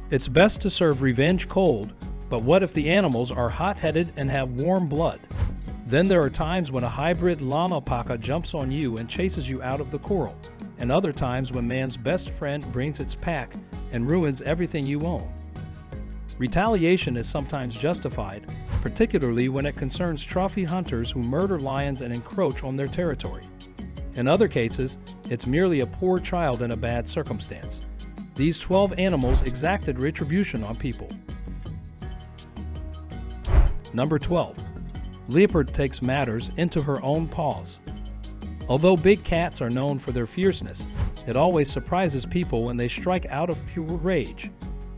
It's best to serve revenge cold, but what if the animals are hot-headed and have warm blood? Then there are times when a hybrid llama paca jumps on you and chases you out of the corral, and other times when man's best friend brings its pack and ruins everything you own. Retaliation is sometimes justified, particularly when it concerns trophy hunters who murder lions and encroach on their territory. In other cases, it's merely a poor child in a bad circumstance. These 12 animals exacted retribution on people. Number 12. Leopard takes matters into her own paws. Although big cats are known for their fierceness, it always surprises people when they strike out of pure rage.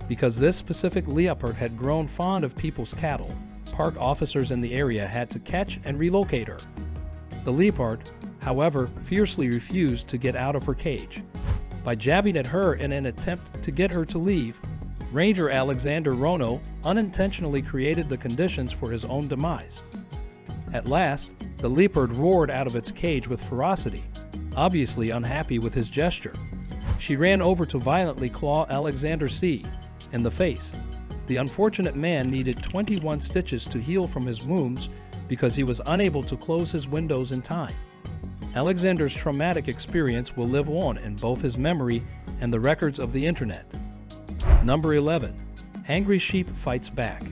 Because this specific leopard had grown fond of people's cattle, park officers in the area had to catch and relocate her. The leopard, however, fiercely refused to get out of her cage. By jabbing at her in an attempt to get her to leave, Ranger Alexander Rono unintentionally created the conditions for his own demise. At last, the leopard roared out of its cage with ferocity, obviously unhappy with his gesture. She ran over to violently claw Alexander C. in the face. The unfortunate man needed 21 stitches to heal from his wounds because he was unable to close his windows in time. Alexander's traumatic experience will live on in both his memory and the records of the internet. Number 11. Angry sheep fights back.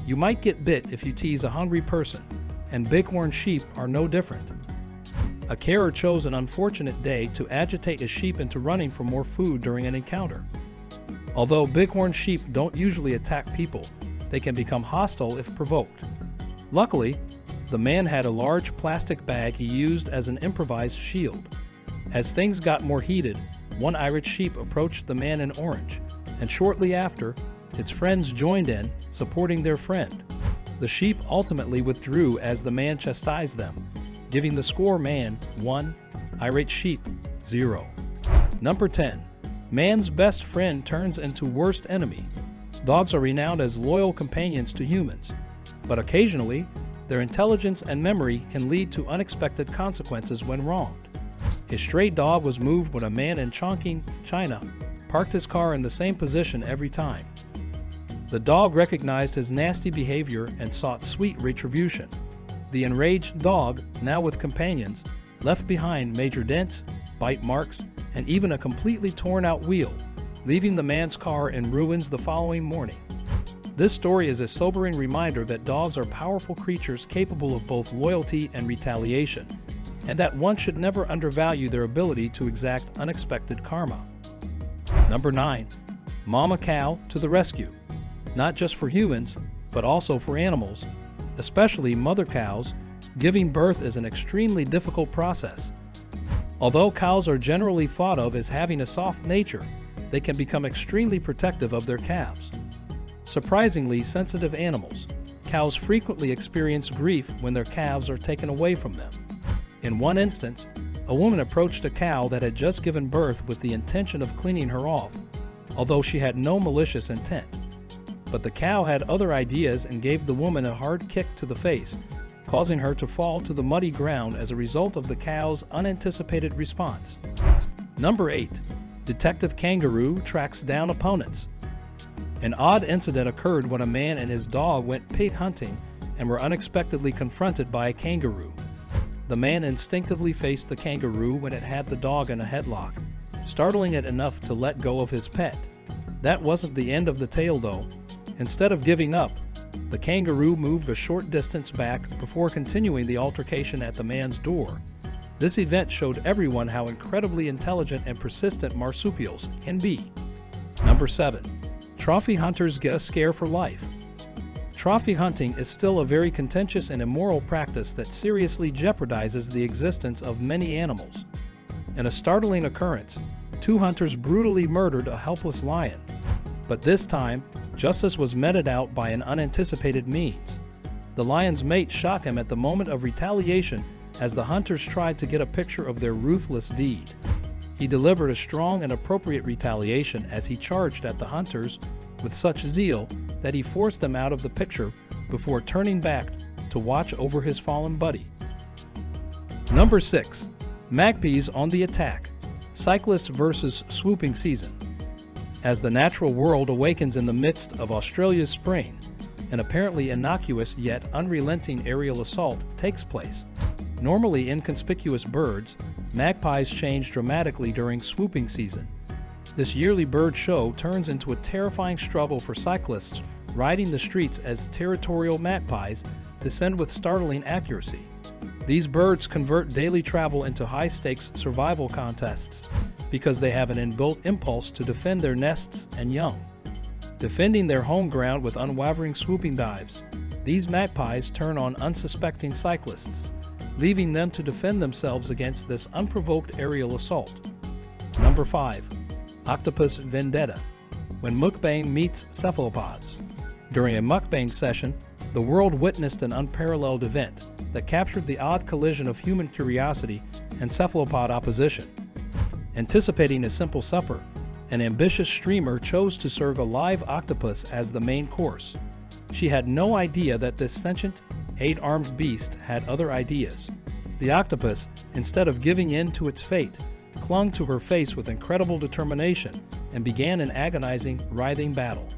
You might get bit if you tease a hungry person, and bighorn sheep are no different. A carer chose an unfortunate day to agitate a sheep into running for more food during an encounter. Although bighorn sheep don't usually attack people, they can become hostile if provoked. Luckily, the man had a large plastic bag he used as an improvised shield. As things got more heated, one Irish sheep approached the man in orange, and shortly after, its friends joined in, supporting their friend. The sheep ultimately withdrew as the man chastised them, giving the score man 1, irate sheep 0. Number 10. Man's best friend turns into worst enemy. Dogs are renowned as loyal companions to humans, but occasionally, their intelligence and memory can lead to unexpected consequences when wronged. A stray dog was moved when a man in Chongqing, China, parked his car in the same position every time. The dog recognized his nasty behavior and sought sweet retribution. The enraged dog, now with companions, left behind major dents, bite marks, and even a completely torn-out wheel, leaving the man's car in ruins the following morning. This story is a sobering reminder that dogs are powerful creatures capable of both loyalty and retaliation, and that one should never undervalue their ability to exact unexpected karma. Number 9. Mama cow to the rescue. Not just for humans, but also for animals, especially mother cows. Giving birth is an extremely difficult process. Although cows are generally thought of as having a soft nature, they can become extremely protective of their calves. Surprisingly sensitive animals, cows frequently experience grief when their calves are taken away from them. In one instance, a woman approached a cow that had just given birth with the intention of cleaning her off, although she had no malicious intent. But the cow had other ideas and gave the woman a hard kick to the face, causing her to fall to the muddy ground as a result of the cow's unanticipated response. Number 8. Detective Kangaroo tracks down opponents. An odd incident occurred when a man and his dog went pig hunting and were unexpectedly confronted by a kangaroo. The man instinctively faced the kangaroo when it had the dog in a headlock, startling it enough to let go of his pet. That wasn't the end of the tale though. Instead of giving up, the kangaroo moved a short distance back before continuing the altercation at the man's door. This event showed everyone how incredibly intelligent and persistent marsupials can be. Number 7. Trophy hunters get a scare for life. Trophy hunting is still a very contentious and immoral practice that seriously jeopardizes the existence of many animals. In a startling occurrence, 2 hunters brutally murdered a helpless lion. But this time, justice was meted out by an unanticipated means. The lion's mate shot him at the moment of retaliation as the hunters tried to get a picture of their ruthless deed. He delivered a strong and appropriate retaliation as he charged at the hunters with such zeal that he forced them out of the picture before turning back to watch over his fallen buddy. Number 6. Magpies on the attack. Cyclist versus swooping season. As the natural world awakens in the midst of Australia's spring, an apparently innocuous yet unrelenting aerial assault takes place. Normally inconspicuous birds, magpies change dramatically during swooping season. This yearly bird show turns into a terrifying struggle for cyclists riding the streets as territorial magpies descend with startling accuracy. These birds convert daily travel into high-stakes survival contests because they have an inbuilt impulse to defend their nests and young. Defending their home ground with unwavering swooping dives, these magpies turn on unsuspecting cyclists, leaving them to defend themselves against this unprovoked aerial assault. Number 5. Octopus Vendetta. When mukbang meets cephalopods. During a mukbang session, the world witnessed an unparalleled event that captured the odd collision of human curiosity and cephalopod opposition. Anticipating a simple supper, an ambitious streamer chose to serve a live octopus as the main course. She had no idea that this sentient, 8-armed beast had other ideas. The octopus, instead of giving in to its fate, clung to her face with incredible determination and began an agonizing, writhing battle.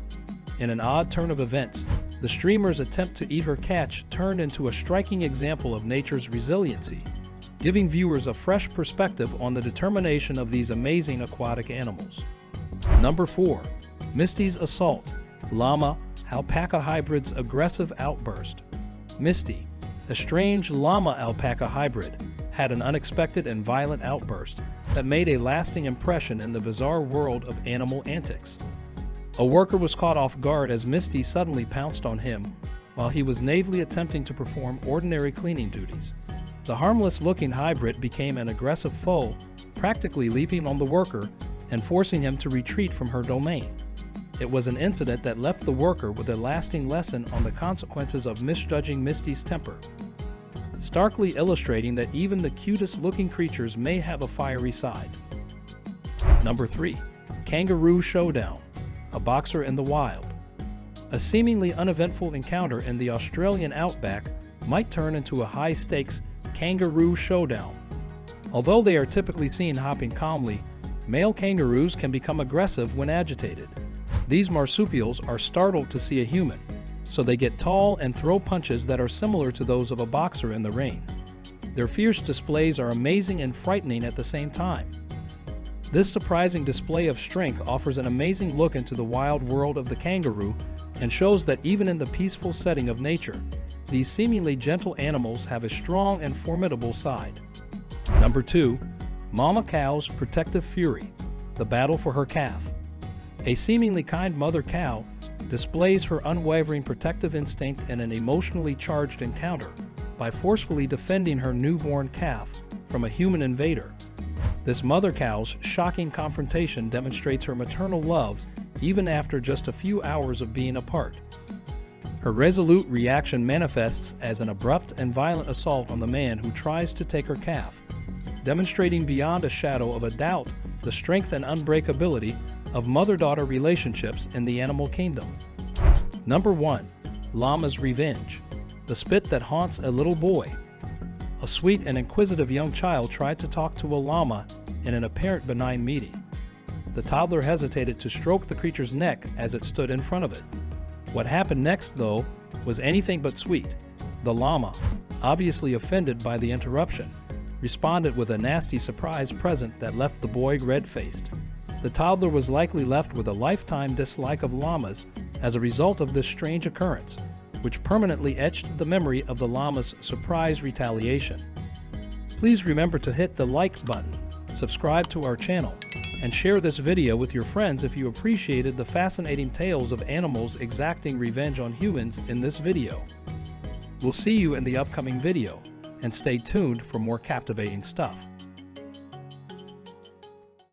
In an odd turn of events, the streamer's attempt to eat her catch turned into a striking example of nature's resiliency, giving viewers a fresh perspective on the determination of these amazing aquatic animals. Number 4. Misty's Assault. Llama-alpaca hybrid's aggressive outburst. Misty, a strange llama-alpaca hybrid, had an unexpected and violent outburst that made a lasting impression in the bizarre world of animal antics. A worker was caught off guard as Misty suddenly pounced on him while he was naively attempting to perform ordinary cleaning duties. The harmless-looking hybrid became an aggressive foe, practically leaping on the worker and forcing him to retreat from her domain. It was an incident that left the worker with a lasting lesson on the consequences of misjudging Misty's temper, starkly illustrating that even the cutest-looking creatures may have a fiery side. Number 3. Kangaroo Showdown. A boxer in the wild. A seemingly uneventful encounter in the Australian outback might turn into a high-stakes kangaroo showdown. Although they are typically seen hopping calmly, male kangaroos can become aggressive when agitated. These marsupials are startled to see a human, so they get tall and throw punches that are similar to those of a boxer in the ring. Their fierce displays are amazing and frightening at the same time. This surprising display of strength offers an amazing look into the wild world of the kangaroo and shows that even in the peaceful setting of nature, these seemingly gentle animals have a strong and formidable side. Number 2. Mama Cow's Protective Fury. The battle for her calf. A seemingly kind mother cow displays her unwavering protective instinct in an emotionally charged encounter by forcefully defending her newborn calf from a human invader. This mother cow's shocking confrontation demonstrates her maternal love even after just a few hours of being apart. Her resolute reaction manifests as an abrupt and violent assault on the man who tries to take her calf, demonstrating beyond a shadow of a doubt the strength and unbreakability of mother-daughter relationships in the animal kingdom. Number 1. Llama's Revenge. The spit that haunts a little boy. A sweet and inquisitive young child tried to talk to a llama in an apparent benign meeting. The toddler hesitated to stroke the creature's neck as it stood in front of it. What happened next, though, was anything but sweet. The llama, obviously offended by the interruption, responded with a nasty surprise present that left the boy red-faced. The toddler was likely left with a lifetime dislike of llamas as a result of this strange occurrence, which permanently etched the memory of the llama's surprise retaliation. Please remember to hit the like button, subscribe to our channel, and share this video with your friends if you appreciated the fascinating tales of animals exacting revenge on humans in this video. We'll see you in the upcoming video, and stay tuned for more captivating stuff.